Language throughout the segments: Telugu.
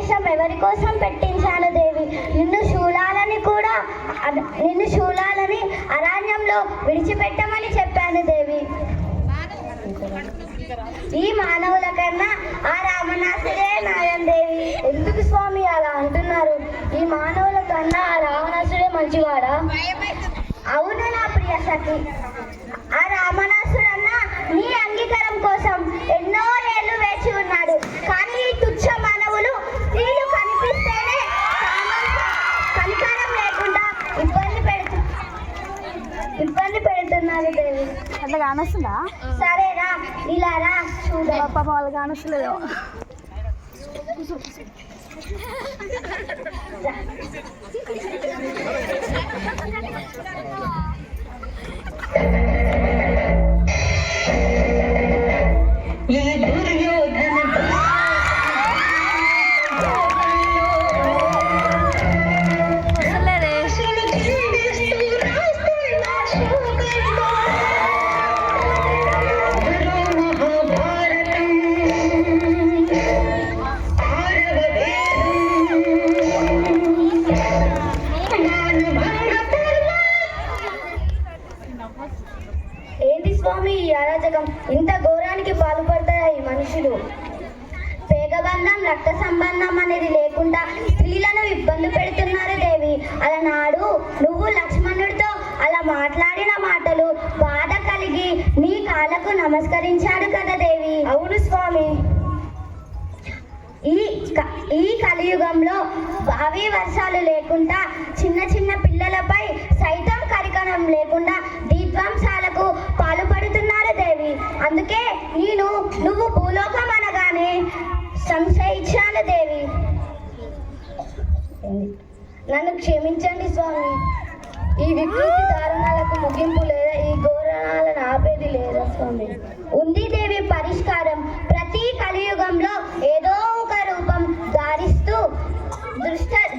వేషం ఎవరి కోసం పెట్టించాను దేవి. నిన్ను శూలాలని అరణ్యంలో విడిచిపెట్టమని చెప్పాను దేవి. ఈ మానవుల కన్నా ఆ రావణాసుడే నయం దేవి. ఎందుకు స్వామి అలా అంటున్నారు? ఈ మానవుల కన్నా ఆ రావణాసుడే మంచివాడా? అవును నా ప్రియ సఖి, ఆ రావణాసుడన్నా నీ అంగీకారం కోసం ఎన్నో ఏళ్ళు వేచి ఉన్నాడు. కానీ ఈ తుచ్చ మానవులు స్త్రీలు కనిపిస్తేనే కనికారం లేకుండా ఇబ్బంది పెడుతున్నారు దేవి. అట్లా కానొస్తుందా? సరేనా, ఇలా రా చూద్దాం. పాప వాళ్ళు కానొస్తలేదో. ఏంటి స్వామి ఈ అరాచకం? ఇంత ఘోరానికి పాల్పడతారా ఈ మనుషులు? పేగబంధం రక్త సంబంధం అనేది లేకుండా స్త్రీలను ఇబ్బంది పెడుతున్నారు దేవి. అలనాడు నువ్వు లక్ష్మణుడితో అలా మాట్లాడిన మాటలు బాధ కలిగి నీ కాళ్ళకు నమస్కరించాడు కదా దేవి. అవును స్వామి, ఈ కలియుగంలో భావి వర్షాలు లేకుండా చిన్న చిన్న పిల్లలపై సైతం కరికణం లేకుండా విధ్వంసాలకు పాల్పడుతున్నారు దేవి. అందుకే నువ్వు భూలోకం అనగానే సంశయించాను దేవి. నన్ను క్షమించండి స్వామి. ఈ వికృతి దారుణాలకు ముగింపు లేదా? ఈ ఘోరణాలను ఆపేది లేదా స్వామి? ఉంది దేవి పరిష్కారం. ప్రతి కలియుగంలో ఏదో ఒక రూపం ధారిస్తూ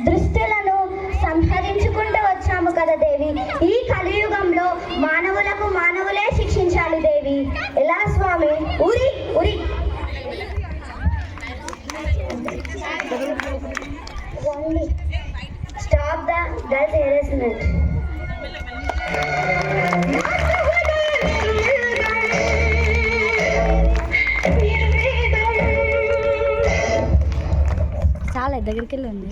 దృష్టులను సంహరించుకుంటూ వచ్చాము కదా దేవి. ఈ కలియుగంలో మానవులకు మానవులే శిక్షించాలి దేవి. ఎలా స్వామి? ఉరి ఉరి స్టాప్ ద గర్ల్స్ హెరాస్మెంట్. చాలా దగ్గరికి వెళ్ళండి.